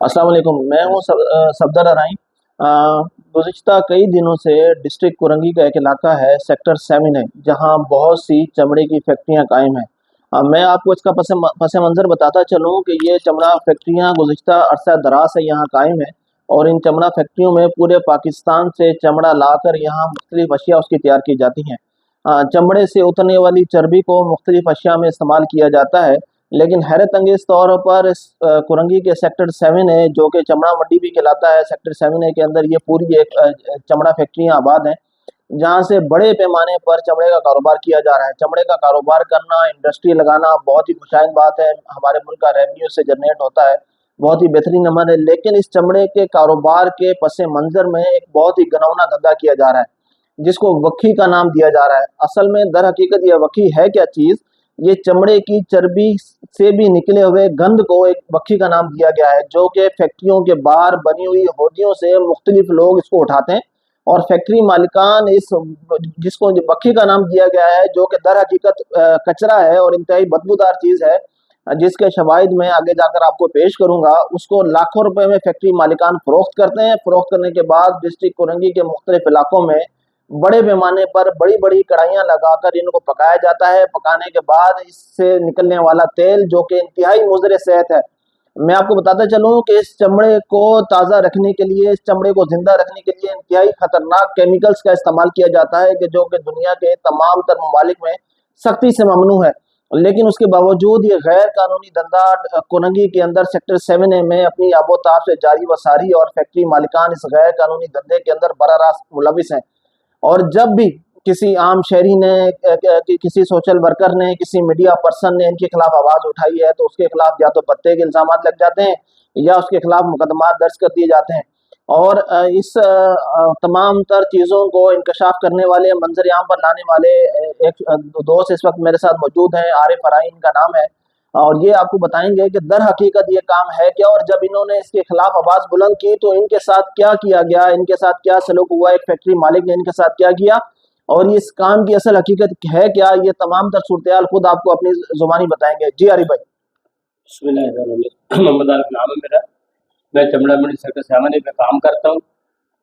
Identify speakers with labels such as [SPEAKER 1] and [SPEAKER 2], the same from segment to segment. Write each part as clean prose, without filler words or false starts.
[SPEAKER 1] अस्सलाम वालेकुम। मैं हूँ सफदर अराइन। गुज़िश्ता कई दिनों से डिस्ट्रिक्ट कुरंगी का एक इलाका है, सेक्टर 7 है, जहाँ बहुत सी चमड़े की फैक्ट्रियाँ कायम हैं। मैं आपको इसका पस मंज़र बताता चलूँ कि ये चमड़ा फैक्ट्रियाँ गुज़िश्ता अरसा दराज से यहाँ कायम है और इन चमड़ा फैक्ट्रियों में पूरे पाकिस्तान से चमड़ा लाकर यहाँ मुख्तलिफ़ अशिया उसकी तैयार की जाती हैं। चमड़े से उतरने वाली चर्बी को मुख्तलिफ़ अशिया में इस्तेमाल किया जाता है। लेकिन हैरत अंगेज़ तौर पर इस कुरंगी के सेक्टर 7 है, जो कि चमड़ा मंडी भी कहलाता है। सेक्टर 7 है के अंदर ये पूरी एक चमड़ा फैक्ट्रियाँ आबाद हैं, जहाँ से बड़े पैमाने पर चमड़े का कारोबार किया जा रहा है। चमड़े का कारोबार करना, इंडस्ट्री लगाना बहुत ही खुशाइन बात है। हमारे मुल्क का रेवेन्यू से जनरेट होता है, बहुत ही बेहतरीन अमल है। लेकिन इस चमड़े के कारोबार के पस मंज़र में एक बहुत ही घिनौना धंधा किया जा रहा है, जिसको वक्की का नाम दिया जा रहा है। असल में दर हकीकत ये वक्की है क्या चीज़? ये चमड़े की चर्बी से भी निकले हुए गंध को एक वक्की का नाम दिया गया है, जो कि फैक्ट्रियों के बाहर बनी हुई होदियों से मुख्तलिफ लोग इसको उठाते हैं और फैक्ट्री मालिकान इस जिसको वक्की का नाम दिया गया है, जो कि दर हकीकत कचरा है और इंतहाई बदबूदार चीज़ है, जिसके शवाहिद मैं आगे जाकर आपको पेश करूंगा। उसको लाखों रुपए में फैक्ट्री मालिकान फरोख्त करते हैं। फरोख्त करने के बाद डिस्ट्रिक्ट कुरंगी के मुख्तलिफ इलाकों में बड़े पैमाने पर बड़ी-बड़ी कढ़ाइयाँ लगाकर इनको पकाया जाता है। पकाने के बाद इससे निकलने वाला तेल, जो कि इंतहाई मुज़र सेहत है। मैं आपको बताता चलूँ कि इस चमड़े को ताज़ा रखने के लिए, इस चमड़े को ज़िंदा रखने के लिए इंतहाई ख़तरनाक केमिकल्स का इस्तेमाल किया जाता है, कि जो कि दुनिया के तमाम तर ममालिक में सख्ती से ममनू है। लेकिन उसके बावजूद ये गैर कानूनी धंधा कुरंगी के अंदर सेक्टर 7 ए में अपनी आबोताब से जारी व सारी, और फैक्ट्री मालिकान इस गैर कानूनी धंधे के अंदर बराह रास्त मुलविस हैं। और जब भी किसी आम शहरी ने, किसी सोशल वर्कर ने, किसी मीडिया पर्सन ने इनके खिलाफ आवाज़ उठाई है, तो उसके खिलाफ या तो पत्ते के इल्ज़ाम लग जाते हैं या उसके खिलाफ मुकदमा दर्ज कर दिए जाते हैं। और इस तमाम तर चीज़ों को इंकशाफ करने वाले, मंजर आम पर लाने वाले एक दोस्त इस वक्त मेरे साथ मौजूद हैं। आरिफ अराइन इनका नाम है, और ये आपको बताएंगे कि दर हकीकत ये काम है क्या, और जब इन्होंने इसके खिलाफ आवाज़ बुलंद की तो इनके साथ क्या किया गया, इनके साथ क्या सलूक हुआ, एक फैक्ट्री मालिक ने इनके साथ क्या किया, और ये इस काम की असल हकीकत है क्या, ये तमाम तर सूरत खुद आपको अपनी जुबानी बताएंगे। जी आरिफ भाई।
[SPEAKER 2] मोहम्मद आरिफ नाम है मेरा। मैं चमड़ा मंडी सेक्टर 7 पे काम करता हूँ।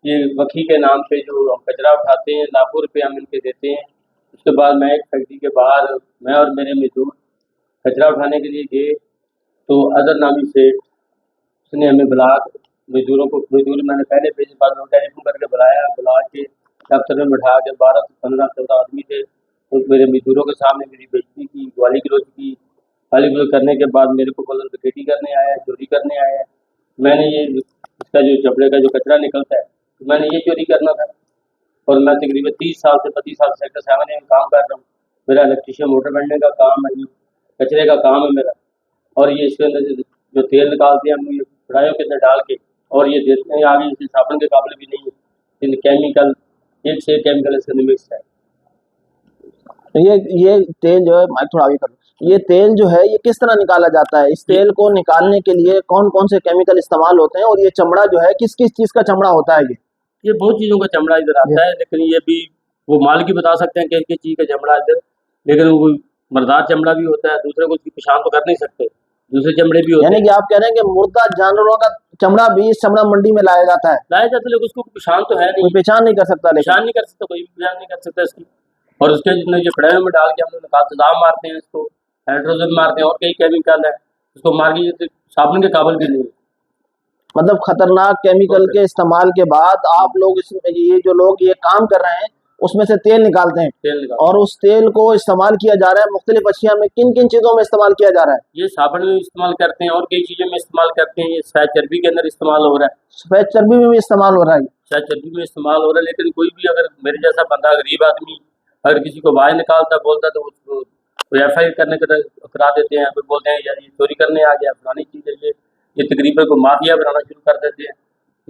[SPEAKER 2] ये वकी के नाम पे जो हम कचरा उठाते हैं, लाखों रुपये हम इनके देते हैं। उसके बाद मैं एक फैक्ट्री के बाहर, मैं और मेरे मजदूर कचरा उठाने के लिए गए, तो अजहर नामी से उसने हमें मजदूर मैंने पहले भेजे, बाद में टेलीफोन करके बुला के दफ्तर में बैठा के 12 से 15-14 आदमी थे। तो मेरे मजदूरों के सामने मेरी बेइज्जती की, गाली गलौज की। गाली गलौज करने के बाद मेरे को बोला डकैती करने आया है, चोरी करने आया है। मैंने ये इसका जो चमड़े का जो कचरा निकलता है, तो मैंने ये चोरी करना था। और मैं तकरीबन 30 साल से 25 साल सेक्टर 7 में काम कर रहा हूँ। मेरा इलेक्ट्रिशियन मोटर बनने का काम है, ये कचरे का काम है मेरा। और ये इसके अंदर से जो तेल निकालते हैं हम ये कढ़ाइयों के अंदर डाल के और ये देते हैं आगे, इसे साबुन के काबिल भी नहीं है। इन केमिकल, एक से एक केमिकल इसके अंदर मिक्स है।
[SPEAKER 1] ये तेल जो है, माइक थोड़ा आगे कर, ये तेल जो है ये किस तरह निकाला जाता है? इस तेल को निकालने के लिए कौन कौन से केमिकल इस्तेमाल होते हैं, और ये चमड़ा जो है किस किस चीज़ का चमड़ा होता है?
[SPEAKER 2] ये बहुत चीज़ों का चमड़ा इधर आता है, लेकिन ये भी वो माल की बता सकते हैं कि किस चीज़ का चमड़ा इधर। लेकिन वो मर्दार चमड़ा भी होता है, दूसरे को उसकी पहचान तो कर नहीं सकते, दूसरे चमड़े भी होते
[SPEAKER 1] यानी
[SPEAKER 2] हैं।
[SPEAKER 1] कि आप कह रहे हैं कि मुर्दा जानवरों का चमड़ा भी इस चमड़ा मंडी में लाया जाता है?
[SPEAKER 2] लाया जाता है, लेकिन उसको पहचान तो है
[SPEAKER 1] कोई
[SPEAKER 2] नहीं,
[SPEAKER 1] पहचान नहीं कर सकता, लेकिन
[SPEAKER 2] पहचान नहीं कर सकता, कोई भी पहचान नहीं कर सकता इसकी। और उसके जितने जो कढ़ाई में डाल के हम लोग तेजाब मारते हैं, इसको हाइड्रोजन मारते हैं, और कई केमिकल है, उसको मार के साबुन के काबिल भी नहीं है।
[SPEAKER 1] मतलब खतरनाक केमिकल के इस्तेमाल के बाद आप लोग इसमें, ये जो लोग ये काम कर रहे हैं, उसमें से तेल निकालते हैं,
[SPEAKER 2] तेल निकाल
[SPEAKER 1] और उस तेल को इस्तेमाल किया जा रहा है मुख्तलिफ अशिया में। किन किन चीज़ों में इस्तेमाल किया जा रहा है?
[SPEAKER 2] ये साबुन में इस्तेमाल करते हैं और कई चीज़ों में इस्तेमाल करते हैं। ये शायद चर्बी के अंदर इस्तेमाल हो रहा है,
[SPEAKER 1] सफेद चर्बी में भी इस्तेमाल हो रहा है।
[SPEAKER 2] शायद चर्बी में इस्तेमाल हो रहा है। लेकिन कोई भी अगर मेरे जैसा बंदा, गरीब आदमी, अगर किसी को बाहर निकालता बोलता तो उसको FIR करने करा देते हैं, फिर बोलते हैं यार ये चोरी करने आ गया, फलानी चीज़ है। ये तकरीबन को माफिया बनाना शुरू कर देते हैं।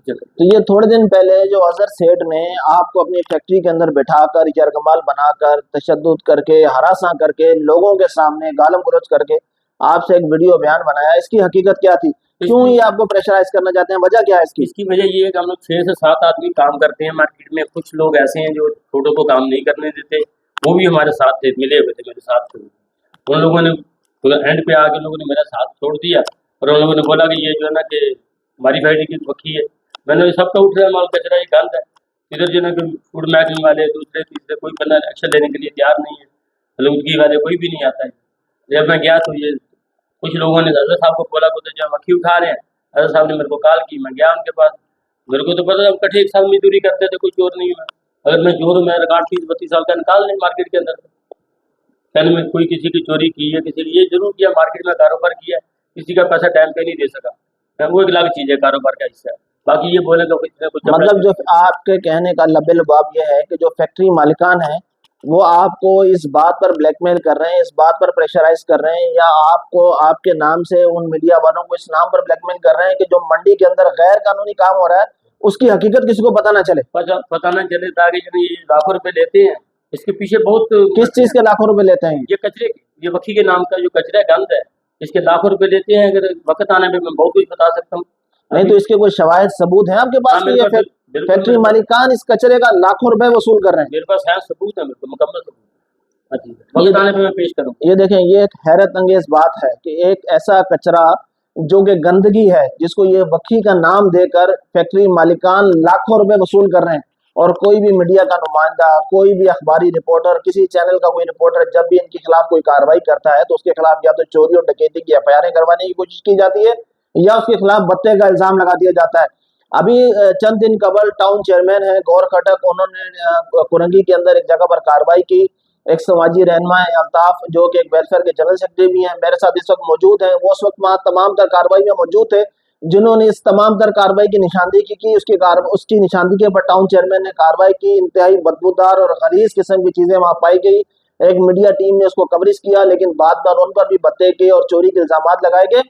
[SPEAKER 1] तो ये थोड़े दिन पहले जो अजहर सेठ ने आपको अपनी फैक्ट्री के अंदर बैठाकर, यरगमाल बनाकर, तशद्दुद करके, हरासा करके, लोगों के सामने गालम गलौज करके आपसे एक वीडियो बयान बनाया, इसकी हकीकत क्या थी? क्यों ये आपको प्रेशराइज करना चाहते हैं? वजह क्या है इसकी?
[SPEAKER 2] इसकी वजह ये है कि हम लोग 6 से 7 आदमी काम करते हैं मार्केट में। कुछ लोग ऐसे हैं जो छोटों को काम नहीं करने देते, वो भी हमारे साथ थे, मिले हुए थे मेरे साथ थे। उन लोगों ने एंड पे आके लोगों ने मेरा साथ छोड़ दिया, और उन लोगों ने बोला कि ये जो है ना कि हमारी फैक्ट्री की वकी है। मैंने सबका उठ रहा है माल कचरा, ये गंद है। इधर जो ना कि फूड महकमे वाले दूसरे तीसरे कोई बंदा एक्शन लेने के लिए तैयार नहीं है, आलूदगी वाले कोई भी नहीं आता है। जब मैं गया तो ये कुछ लोगों ने अजहर साहब को बोला, बोलते जो वकी उठा रहे हैं। अजहर साहब ने मेरे को कॉल की, मैं गया उनके पास। मेरे को तो पता था हम कठे एक साल मजदूरी करते थे, कोई चोर नहीं हुआ। अगर मैं चोर हूँ, मैं रिकॉर्ड 30-32 साल का निकाल लें मार्केट के अंदर। कहने में कोई किसी की चोरी की है, किसी ने ये जरूर किया, मार्केट में कारोबार किया, किसी का पैसा टाइम पे नहीं दे सका, वो एक अलग चीज़ है, कारोबार का हिस्सा है। बाकी ये बोले तो कुछ ना कुछ
[SPEAKER 1] मतलब जो आपके कहने का लबे लुबाब ये है कि जो फैक्ट्री मालिकान है वो आपको इस बात पर ब्लैकमेल कर रहे हैं, इस बात पर प्रेशराइज कर रहे हैं, या आपको आपके नाम से उन मीडिया वालों को इस नाम पर ब्लैकमेल कर रहे हैं कि जो मंडी के अंदर गैर कानूनी काम हो रहा है उसकी हकीकत किसी को पता ना चले।
[SPEAKER 2] पता ना चले, ताकि जो ये लाखों रुपए लेते हैं, इसके पीछे बहुत
[SPEAKER 1] किस चीज के लाखों रुपए लेते हैं?
[SPEAKER 2] ये कचरे के, ये वकी के नाम का जो कचरा गंद है, इसके लाखों रुपए लेते हैं। अगर वक्त आने पे मैं बहुत कुछ बता सकता हूँ।
[SPEAKER 1] नहीं तो इसके कोई शवाहिद सबूत है आपके पास कि ये फैक्ट्री मालिकान इस कचरे का लाखों रुपए वसूल कर रहे हैं?
[SPEAKER 2] मेरे पास है सबूत है, मेरे को मुकम्मल सबूत। वक्त आने पे मैं पेश करूँगा।
[SPEAKER 1] ये देखें, ये एक हैरत अंगेज बात है कि एक ऐसा कचरा जो कि गंदगी है, जिसको ये वकी का नाम देकर फैक्ट्री मालिकान लाखों रुपए वसूल कर रहे हैं, और कोई भी मीडिया का नुमाइंदा, कोई भी अखबारी रिपोर्टर, किसी चैनल का कोई रिपोर्टर जब भी इनके खिलाफ कोई कार्रवाई करता है तो उसके खिलाफ या तो चोरी और डकैती की एफआईआर करवाने की कोशिश की जाती है या उसके खिलाफ बत्ते का इल्जाम लगा दिया जाता है। अभी चंद दिन कबल टाउन चेयरमैन है गौर खटक, उन्होंने कुरंगी के अंदर एक जगह पर कार्रवाई की। एक समाजी रहनुमा है अल्ताफ, जो कि एक वेलफेयर के जनरल सेक्रेटरी भी हैं, मेरे साथ इस वक्त मौजूद हैं। वो उस वक्त वहाँ तमाम तर कार्रवाई में मौजूद थे जिन्होंने इस तमाम तर कार्रवाई की निशानदेही की। उसकी निशानदेही के ऊपर टाउन चेयरमैन ने कार्रवाई की। इंतहाई बदबूदार और गलीज किस्म की चीजें वहाँ पाई गई। एक मीडिया टीम ने उसको कवरेज किया, लेकिन बाद बार उन पर भी बत्ते के और चोरी के इल्जाम लगाए गए।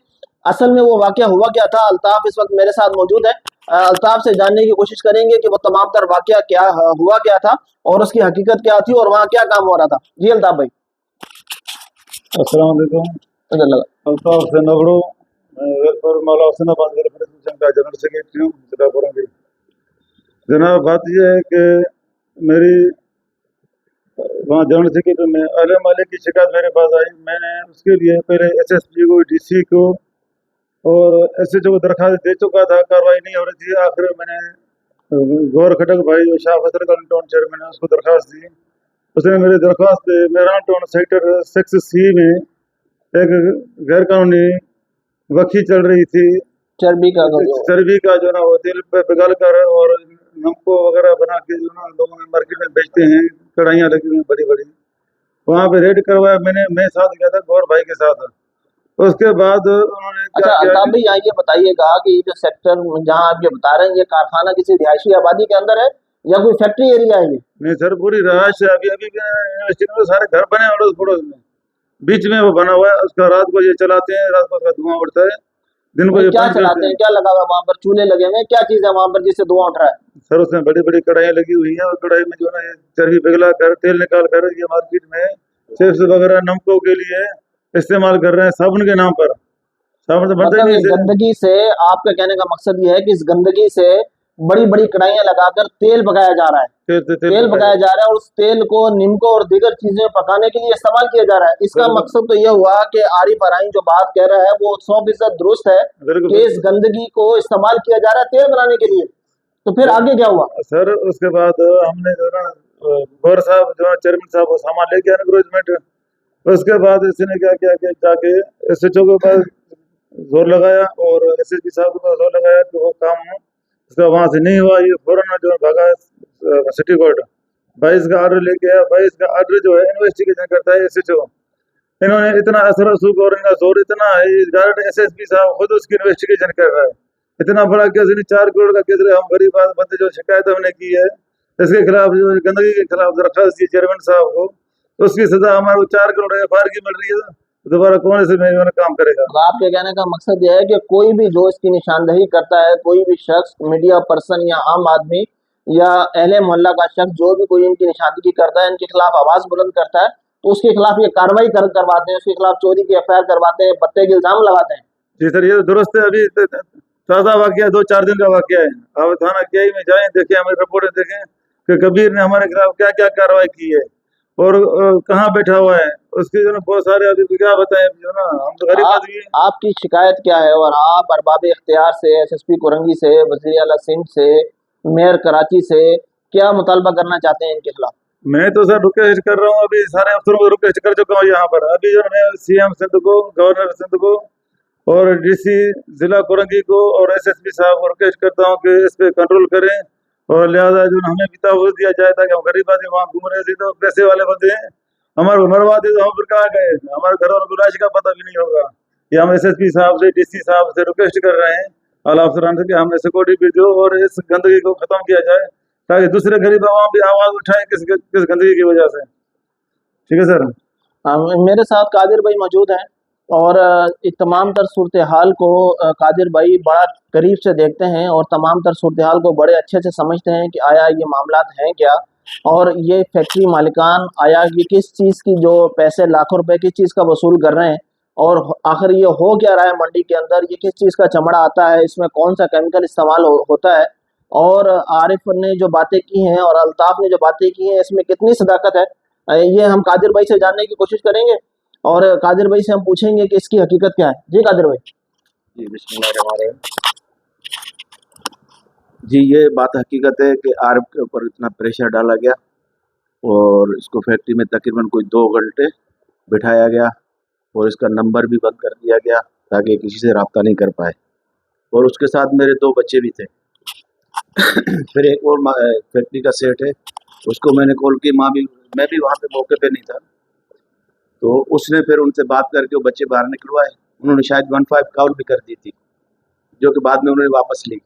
[SPEAKER 1] असल में वो वाकया हुआ क्या था? अल्ताफ इस वक्त मेरे साथ मौजूद है। अल्ताफ से जानने की कोशिश करेंगे कि वो तमाम तर वाकया क्या हुआ क्या था और उसकी हकीकत क्या थी और वहाँ क्या काम हो रहा था। जी अल्ताफ भाई।
[SPEAKER 3] अस्सलाम वालेकुम। अल्ताफ से नगड़ो, वेलफेयर मौला हुसैनाबाद वेलफेयर का जनरल सेक्रेटरी हूँ जिला कुरंगी। जनाब, बात यह है कि मेरी वहाँ जनरल सेक्रेटरी में अहले माले की शिकायत मेरे पास आई। मैंने उसके लिए पहले एसएसपी को, डीसी को और एसएचओ को दरखास्त दे चुका था, कार्रवाई नहीं हो रही थी। आखिर मैंने गौर खटक भाई और शाह फजल टाउन चेयरमैन ने उसको दरखास्त दी। उसने मेरी दरख्वास्त पे मेहरान टाउन सेक्टर 6C में एक गैर कानूनी वकी चल रही थी,
[SPEAKER 1] चर्बी का
[SPEAKER 3] जो ना वो दिल पे पिघल कर और नमको वगैरह बना के जो ना लोगों में मार्केट में बेचते हैं, कढ़ाइयाँ लगी हुई बड़ी बड़ी, वहाँ पे रेड करवाया मैंने। मैं साथ गया था गौर भाई के साथ। उसके बाद उन्होंने
[SPEAKER 1] अच्छा अल्ताफ भाई, यहाँ ये बताइएगा कि जो सेक्टर जहाँ आप ये बता रहे हैं, ये कारखाना किसी रिहायशी आबादी के अंदर है या कोई फैक्ट्री एरिया है? ये
[SPEAKER 3] नहीं सर, पूरी रहायश है। अभी अभी यूनिवर्सिटी में सारे घर बने और पड़ोस में बीच में वो बना हुआ है। उसका रात को ये चलाते हैं, रात को उसका धुआं उड़ता है, दिन को ये
[SPEAKER 1] क्या चलाते हैं? क्या लगा हुआ वहाँ पर? चूल्हे लगे हुए हैं? क्या चीज है वहाँ पर जिससे धुआं उठ रहा है?
[SPEAKER 3] सर उसमें बड़ी बड़ी कढ़ाइयाँ लगी हुई हैं और कढ़ाई में जो ना ये चर्बी पिघला कर तेल निकाल कर ये मार्केट में चिप्स वगैरह नमकों के लिए इस्तेमाल कर रहे हैं, साबुन के नाम पर। साबुन तो बनता ही नहीं।
[SPEAKER 1] गंदगी से, आपका कहने का मकसद ये है कि इस गंदगी से बड़ी बड़ी कढ़ाइयां लगाकर तेल पकाया जा रहा है, तेल पकाया जा रहा है और उस तेल को नीमको और दीगर चीजें पकाने के लिए इस्तेमाल किया जा रहा है। इसका मकसद तो यह हुआ कि आरिफ अराइन जो बात कह रहा है वो 100% दुरुस्त है कि इस गंदगी को इस्तेमाल किया जा रहा है तेल बनाने के लिए। तो फिर आगे क्या हुआ
[SPEAKER 3] सर? उसके बाद हमने जो ना गौर साहब जो चेयरमैन साहब वो सामान लेके आए एनक्रोचमेंट। उसके बाद इसने क्या किया कि जाके एसएचओ के पास जोर लगाया और एसएसपी साहब के पास जोर लगाया कि वो काम उसका वहाँ से नहीं हुआ। ये फौरन जो भागा सिटी कोर्ट, 22 का ऑर्डर लेके आया। 22 का ऑर्डर जो है इन्वेस्टिगेशन करता है एसएचओ। इन्होंने इतना असर रसूख और इनका जोर इतना है, डायरेक्ट एसएसपी साहब खुद उसकी इन्वेस्टिगेशन कर रहा है। इतना बड़ा केस, 4 करोड़ का केस, हम गरीब बंदे जो शिकायत हमने की है इसके खिलाफ, जो गंदगी के खिलाफ दरखास्त की चेयरमैन साहब को, उसकी सजा हमारे 4 करोड़ एफआईआर की मिल रही है। दोबारा कौन ऐसे मेरे काम करेगा?
[SPEAKER 1] तो आपके कहने का मकसद यह है कि कोई भी जो इसकी निशानदेही करता है, कोई भी शख्स, मीडिया पर्सन या आम आदमी या अहले मोहल्ला का शख्स, जो भी कोई इनकी निशानदेही करता है, इनके खिलाफ आवाज बुलंद करता है, तो उसके खिलाफ ये कार्रवाई करवाते हैं, उसके खिलाफ चोरी की एफआईआर करवाते हैं, बत्ते के इल्जाम लगाते हैं।
[SPEAKER 3] जी सर, ये दुरुस्त है। अभी ताज़ा वाकया 2-4 दिन का वाकया है। आप थाना KI में जाएं, देखें, हमारी रिपोर्टें देखें कि कबीर ने हमारे खिलाफ क्या क्या कार्रवाई की है। और कहाँ बैठा हुआ है, उसकी जो ना बहुत सारे अभी तो क्या बताएं, जो ना हम तो गरीब आदमी हैं।
[SPEAKER 1] आपकी शिकायत क्या है और आप अरबाब इख्तियार से, एसएसपी कुरंगी से, वज़ीर आला सिंध से, मेयर कराची से क्या मुतालबा करना चाहते हैं इनके खिलाफ?
[SPEAKER 3] मैं तो सर रिक्वेस्ट कर रहा हूँ, अभी सारे अफसरों को रिक्वेस्ट कर चुका हूँ यहाँ पर। अभी जो मैं सीएम सिंध को, गवर्नर सिंध को और डीसी जिला कुरंगी को और एसएसपी साहब को रिक्वेस्ट करता हूँ कि इस पे कंट्रोल करें और लिहाजा जो हमें भी तहफ़्फ़ुज़ दिया जाए, ताकि हम गरीब आदमी वहाँ घूम रहे थे तो पैसे वाले बंदे हैं, हमारे बर्बाद है तो हम फिर कहाँ गए, हमारे घर वालों को राशि का पता भी नहीं होगा। ये हम एसएसपी साहब से, डीसी साहब से रिक्वेस्ट कर रहे हैं आला अफसरान से कि हमें सिक्योरिटी भी दो और इस गंदगी को खत्म किया जाए, ताकि दूसरे गरीब आवाम भी आवाज उठाएं किस गंदगी की वजह से। ठीक है सर।
[SPEAKER 1] मेरे साथ कादिर भाई मौजूद हैं और इस तमाम तर सूरत हाल को कादिर भाई बड़ा करीब से देखते हैं और तमाम तर सूरत हाल को बड़े अच्छे से समझते हैं कि आया ये मामलात हैं क्या, और ये फैक्ट्री मालिकान आया ये किस चीज़ की जो पैसे लाखों रुपए किस चीज़ का वसूल कर रहे हैं, और आखिर ये हो क्या रहा है मंडी के अंदर, ये किस चीज़ का चमड़ा आता है, इसमें कौन सा केमिकल इस्तेमाल होता है, और आरिफ ने जो बातें की हैं और अल्ताफ़ ने जो बातें की हैं इसमें कितनी सदाकत है, ये हम कादिर भाई से जानने की कोशिश करेंगे और कादिर भाई से हम पूछेंगे कि इसकी हकीकत क्या है। जी कादिर भाई।
[SPEAKER 4] जी बिस्मिल्लाहिर्रहमानिर्रहीम। जी ये बात हकीकत है कि आरब के ऊपर इतना प्रेशर डाला गया और इसको फैक्ट्री में तकरीबन कोई 2 घंटे बिठाया गया और इसका नंबर भी बंद कर दिया गया ताकि किसी से रब्ता नहीं कर पाए, और उसके साथ मेरे 2 बच्चे भी थे। फिर एक और फैक्ट्री का सेठ है, उसको मैंने कॉल की, मैं भी वहाँ पे मौके पे नहीं था, तो उसने फिर उनसे बात करके वो बच्चे बाहर निकलवाए। उन्होंने शायद 15 कॉल भी कर दी थी, जो कि बाद में उन्होंने वापस ली।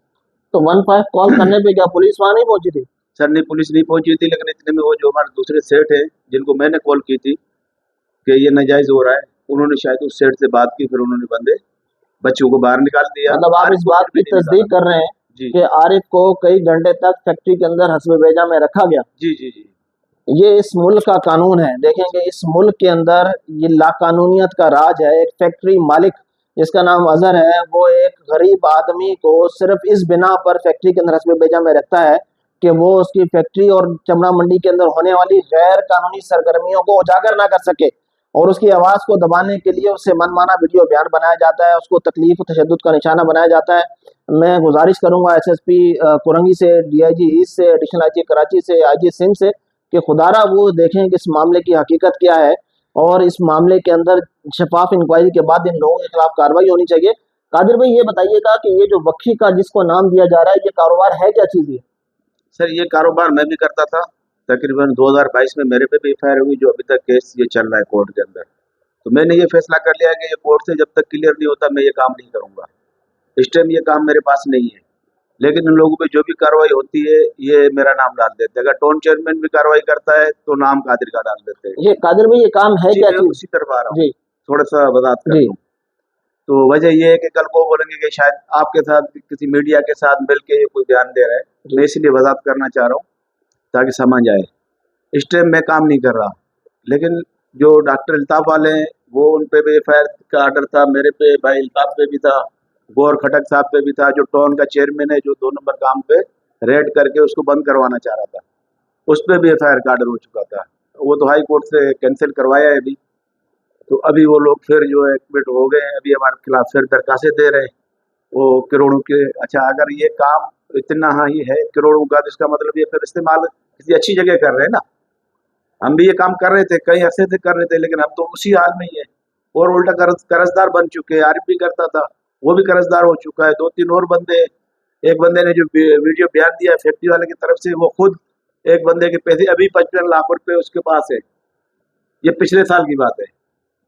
[SPEAKER 1] तो 15 कॉल करने पे क्या पुलिस वहां नहीं पहुंची थी?
[SPEAKER 4] सर नहीं, पुलिस नहीं पहुंची थी, लेकिन इतने में वो जो हमारे दूसरे सेठ हैं जिनको मैंने कॉल की थी कि ये नाजायज हो रहा है, उन्होंने शायद उस सेठ से बात की, फिर उन्होंने बंदे बच्चों को बाहर निकाल दिया।
[SPEAKER 1] मतलब आप इस बात की तस्दीक कर रहे हैं
[SPEAKER 4] जी
[SPEAKER 1] कि आरिफ को कई घंटे तक फैक्ट्री के अंदर हस्बे बेजा में रखा गया?
[SPEAKER 4] जी जी जी
[SPEAKER 1] ये इस मुल्क का कानून है। देखेंगे इस मुल्क के अंदर ये लाकानूनियत का राज है। एक फैक्ट्री मालिक जिसका नाम अजहर है, वो एक गरीब आदमी को सिर्फ इस बिना पर फैक्ट्री के अंदर हस्बे बेजा में रखता है कि वो उसकी फैक्ट्री और चमड़ा मंडी के अंदर होने वाली गैर कानूनी सरगर्मियों को उजागर ना कर सके, और उसकी आवाज़ को दबाने के लिए उससे मनमाना वीडियो बयान बनाया जाता है, उसको तकलीफ और तशद्दुद का निशाना बनाया जाता है। मैं गुजारिश करूंगा एसएसपी कुरंगी से, डीआईजी ईस्ट से, एडिशनल आईजी कराची से, आईजी सिंध से कि खुदारा वो देखें कि इस मामले की हकीकत क्या है और इस मामले के अंदर शफाफ इंक्वायरी के बाद इन लोगों के खिलाफ कार्रवाई होनी चाहिए। कादिर भाई ये बताइएगा कि ये जो वक्की का जिसको नाम दिया जा रहा है, ये कारोबार है क्या चीज़?
[SPEAKER 4] सर ये कारोबार मैं भी करता था। तकरीबन 2022 में मेरे पे भी एफआईआर हुई, जो अभी तक केस ये चल रहा है कोर्ट के अंदर। तो मैंने ये फैसला कर लिया कि ये कोर्ट से जब तक क्लियर नहीं होता मैं ये काम नहीं करूँगा। इस टाइम ये काम मेरे पास नहीं है, लेकिन इन लोगों पे जो भी कार्रवाई होती है ये मेरा नाम डाल देते हैं। अगर टाउन चेयरमैन भी कार्रवाई करता है तो नाम कादिर का डाल देते हैं।
[SPEAKER 1] ये कादिर भाई ये काम है
[SPEAKER 4] जी
[SPEAKER 1] क्या
[SPEAKER 4] मैं
[SPEAKER 1] चीज़?
[SPEAKER 4] उसी तरफ आ रहा हूँ,
[SPEAKER 1] जी
[SPEAKER 4] थोड़ा सा वजाहत कर
[SPEAKER 1] जी
[SPEAKER 4] दूँ। तो वजह ये है कि कल को बोलेंगे कि शायद आपके साथ किसी मीडिया के साथ मिल के ये कोई बयान दे रहा है, मैं इसलिए वजाहत करना चाह रहा हूँ ताकि समझ आए। इस टाइम मैं काम नहीं कर रहा, लेकिन जो डॉक्टर अल्ताफ़ वाले हैं वो उन पे भी एफआईआर का आर्डर था, मेरे पे भाई अल्ताफ़ पे भी था, गौर खटक साहब पे भी था, जो टाउन का चेयरमैन है जो 2 नंबर काम पे रेड करके उसको बंद करवाना चाह रहा था, उस पे भी एफआईआर का आर्डर हो चुका था। वो तो हाई कोर्ट से कैंसिल करवाया है अभी। तो अभी वो लोग फिर जो है एक्टिवेट हो गए हैं, अभी हमारे खिलाफ फिर दरखास्तें दे रहे हैं वो करोड़ों के। अच्छा अगर ये काम इतना ही है करोड़ों का, तो इसका मतलब ये फिर इस्तेमाल किसी अच्छी जगह कर रहे हैं ना। हम भी ये काम कर रहे थे, कई अरसे से कर रहे थे, लेकिन हम तो उसी हाल में ही है और उल्टा कर्जदार बन चुके हैं। आरिफ भी करता था, वो भी कर्जदार हो चुका है। 2-3 और बंदे, एक बंदे ने जो वीडियो बयान दिया फैक्ट्री वाले की तरफ से, वो खुद एक बंदे के पैसे अभी 55 लाख रुपए उसके पास है। ये पिछले साल की बात है।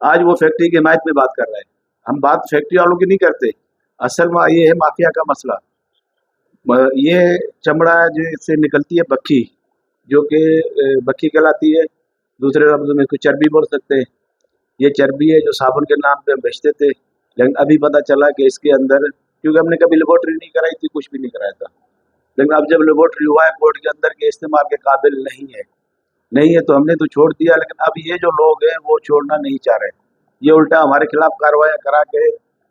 [SPEAKER 4] आज वो फैक्ट्री की हिमायत में बात कर रहे हैं। हम बात फैक्ट्री वालों की नहीं करते, असल में ये है माफिया का मसला। ये चमड़ा जैसे निकलती है बक्खी, जो कि बक्खी कहलाती है, दूसरे लफ्ज़ों में इसको चर्बी बोल सकते हैं। ये चर्बी है जो साबुन के नाम पे हम बेचते थे, लेकिन अभी पता चला कि इसके अंदर, क्योंकि हमने कभी लेबोरेटरी नहीं कराई थी, कुछ भी नहीं कराया था, लेकिन अब जब लेबोरेटरी हुआ है कोर्ट के अंदर के इस्तेमाल के काबिल नहीं है तो हमने तो छोड़ दिया। लेकिन अब ये जो लोग हैं वो छोड़ना नहीं चाह रहे, ये उल्टा हमारे खिलाफ कार्रवाई करा के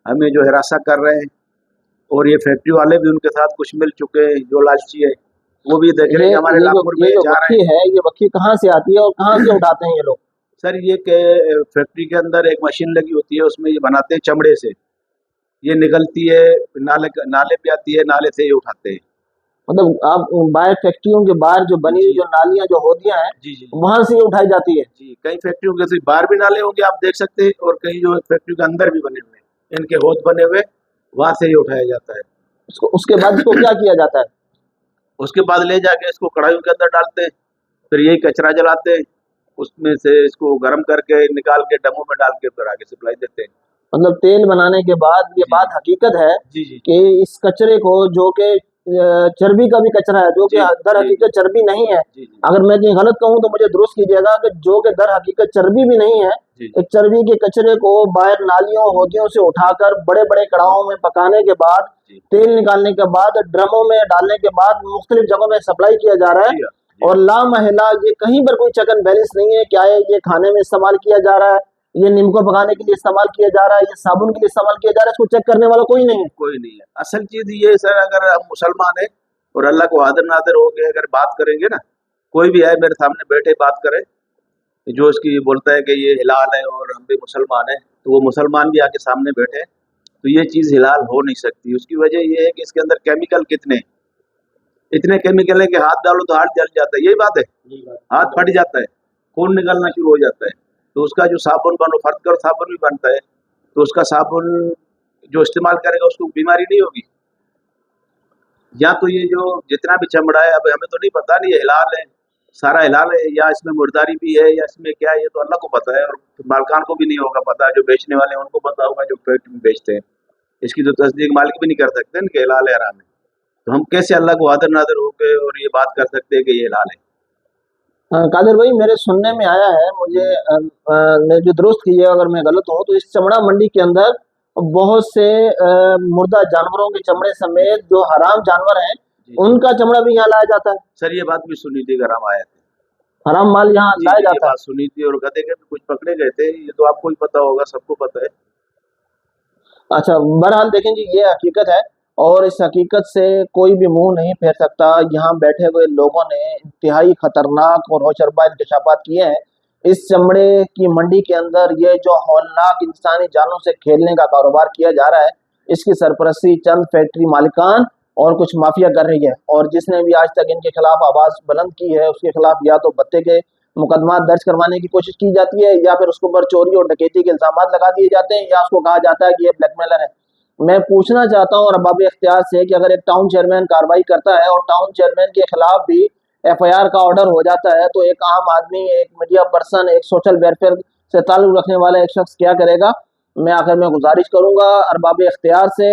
[SPEAKER 4] हमें जो हिरासत कर रहे हैं, और ये फैक्ट्री वाले भी उनके साथ कुछ मिल चुके हैं जो लालची है। वो भी देख रहे हैं कि हमारे लाखपुर में
[SPEAKER 1] ये जो
[SPEAKER 4] जा रहे
[SPEAKER 1] वक्की
[SPEAKER 4] हैं।
[SPEAKER 1] है, ये वक्की कहाँ से आती है और कहाँ से उठाते हैं ये लोग?
[SPEAKER 4] सर ये फैक्ट्री के अंदर एक मशीन लगी होती है, उसमें ये बनाते हैं चमड़े से, ये निकलती है नाले नाले पे आती है, नाले से ये उठाते हैं।
[SPEAKER 1] मतलब आप बाहर फैक्ट्रियों के बाहर जो बनी हुई
[SPEAKER 4] जी।
[SPEAKER 1] जो नालियां जो होदियां हैं,
[SPEAKER 4] जी जी
[SPEAKER 1] वहां से ये उठाई जाती है।
[SPEAKER 4] जी, कई फैक्ट्रियों के सिर्फ बाहर भी नाले होंगे आप देख सकते हैं, और कई जो फैक्ट्री के अंदर भी बने हुए हैं, इनके होद बने हुए, वहां से ये उठाया जाता है।
[SPEAKER 1] उसके बाद इसको क्या किया जाता है?
[SPEAKER 4] उसके बाद ले जाके इसको कढ़ाइयों के अंदर डालते हैं, फिर यही कचरा जलाते हैं, उसमें से इसको गर्म करके निकाल के डब्बों में डाल के फिर आगे सप्लाई देते हैं।
[SPEAKER 1] मतलब तेल बनाने के बाद ये
[SPEAKER 4] जी।
[SPEAKER 1] बात हकीकत है
[SPEAKER 4] जी जी
[SPEAKER 1] कि इस कचरे को, जो कि चर्बी का भी कचरा है, जो कि
[SPEAKER 4] जी,
[SPEAKER 1] दर
[SPEAKER 4] जी।
[SPEAKER 1] हकीकत चर्बी नहीं है,
[SPEAKER 4] जी जी
[SPEAKER 1] अगर मैं कहीं गलत कहूँ तो मुझे दुरुस्त कीजिएगा, कि जो कि दर हकीकत चर्बी भी नहीं है,
[SPEAKER 4] जी
[SPEAKER 1] एक चर्बी के कचरे को बाहर नालियों होदियों से उठाकर बड़े बड़े कड़ाहों में पकाने के बाद,
[SPEAKER 4] जी
[SPEAKER 1] तेल निकालने के बाद, ड्रमों में डालने के बाद मुख्तलिफ जगहों में सप्लाई किया जा रहा
[SPEAKER 4] जी
[SPEAKER 1] है।
[SPEAKER 4] हाँ, जी।
[SPEAKER 1] और लामहला ये कहीं पर कोई चेक एंड बैलेंस नहीं है, क्या है ये खाने में इस्तेमाल किया जा रहा है, ये नींबू पकाने के लिए इस्तेमाल किया जा रहा है, ये साबुन के लिए इस्तेमाल किया जा रहा है, इसको चेक करने वाला कोई नहीं है।
[SPEAKER 4] कोई नहीं है। असल चीज ये है सर, अगर हम मुसलमान है और अल्लाह को हाजिर नाजिर हो के अगर बात करेंगे ना, कोई भी है मेरे सामने बैठे बात करे, जो इसकी बोलता है कि ये हिलाल है और हम भी मुसलमान हैं, तो वो मुसलमान भी आके सामने बैठे, तो ये चीज़ हिलाल हो नहीं सकती। उसकी वजह ये है कि इसके अंदर केमिकल इतने केमिकल है कि हाथ डालो तो हाथ जल जाता है, यही बात है, हाथ फट जाता है, खून निकलना शुरू हो जाता है। तो उसका जो साबुन बनो फट कर साबुन भी बनता है, तो उसका साबुन जो इस्तेमाल करेगा उसको बीमारी नहीं होगी। या तो ये जो जितना भी चमड़ा है, अब हमें तो नहीं पता, नहीं ये हिलाल है, सारा हिलाल है, या इसमें मुर्दारी भी है, या इसमें क्या है, ये तो अल्लाह को पता है, और मालकान को भी नहीं होगा पता, जो बेचने वाले हैं उनको पता होगा, जो फैक्ट्री में बेचते हैं। इसकी तो तस्दीक मालिक भी नहीं कर सकते ना कि हिलाल है हराम है। तो हम कैसे अल्लाह को हाजिर नाजिर होके और ये बात कर सकते हैं कि ये हिलाल है?
[SPEAKER 1] कादिर भाई, मेरे सुनने में आया है, मुझे मैं जो दुरुस्त कीजिए अगर मैं गलत हूँ, तो इस चमड़ा मंडी के अंदर बहुत से मुर्दा जानवरों के चमड़े समेत जो हराम जानवर हैं,
[SPEAKER 4] जी
[SPEAKER 1] उनका चमड़ा भी यहाँ लाया जाता है।
[SPEAKER 4] सर, ये बात भी सुनी थी अगर हम आए थे।
[SPEAKER 1] हराम माल यहाँ
[SPEAKER 4] जी
[SPEAKER 1] लाया
[SPEAKER 4] जी, ये
[SPEAKER 1] जाता है।
[SPEAKER 4] बात सुनी थी, और गधे के भी कुछ पकड़े गए थे, ये तो आपको ही पता होगा, सबको पता है।
[SPEAKER 1] अच्छा, बहरहाल देखें जी, ये हकीकत है और इस हकीकत से कोई भी मुंह नहीं फेर सकता। यहाँ बैठे हुए लोगों ने इंतहाई खतरनाक और होशरबा इंकशाफात किए हैं। इस चमड़े की मंडी के अंदर ये जो हौलनाक इंसानी जानों से खेलने का कारोबार किया जा रहा है, इसकी सरपरस्ती चंद फैक्ट्री मालिकान और कुछ माफिया कर रही है। और जिसने भी आज तक इनके खिलाफ आवाज बुलंद की है, उसके खिलाफ या तो भत्ते के मुकदमा दर्ज करवाने की कोशिश की जाती है, या फिर उसके ऊपर चोरी और डकैती के इल्जाम लगा दिए जाते हैं, या उसको कहा जाता है कि ये ब्लैकमेलर है। मैं पूछना चाहता हूँ अरबाब इख्तियार से कि अगर एक टाउन चेयरमैन कार्रवाई करता है और टाउन चेयरमैन के खिलाफ भी एफआईआर का ऑर्डर हो जाता है, तो एक आम आदमी, एक मीडिया पर्सन, एक सोशल वेलफेयर से ताल्लुक रखने वाला एक शख्स क्या करेगा? मैं आखिर में गुजारिश करूंगा अरबाब इख्तियार से,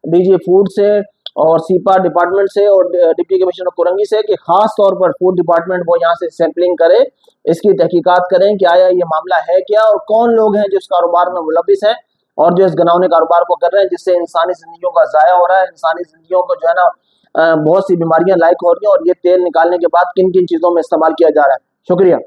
[SPEAKER 1] डीजी फूड से और सीपा डिपार्टमेंट से और डिप्टी कमिश्नर कुरंगी से कि खास तौर पर फूड डिपार्टमेंट वो यहाँ से सैंपलिंग करे, इसकी तहकीकात करें कि आया ये मामला है क्या और कौन लोग हैं जो इस कारोबार में मुलविस हैं और जो इस घिनौने कारोबार को कर रहे हैं, जिससे इंसानी जिंदगियों का ज़ाया हो रहा है, इंसानी जिंदगियों को जो है ना बहुत सी बीमारियां लायक हो रही हैं। और ये तेल निकालने के बाद किन किन चीज़ों में इस्तेमाल किया जा रहा है। शुक्रिया।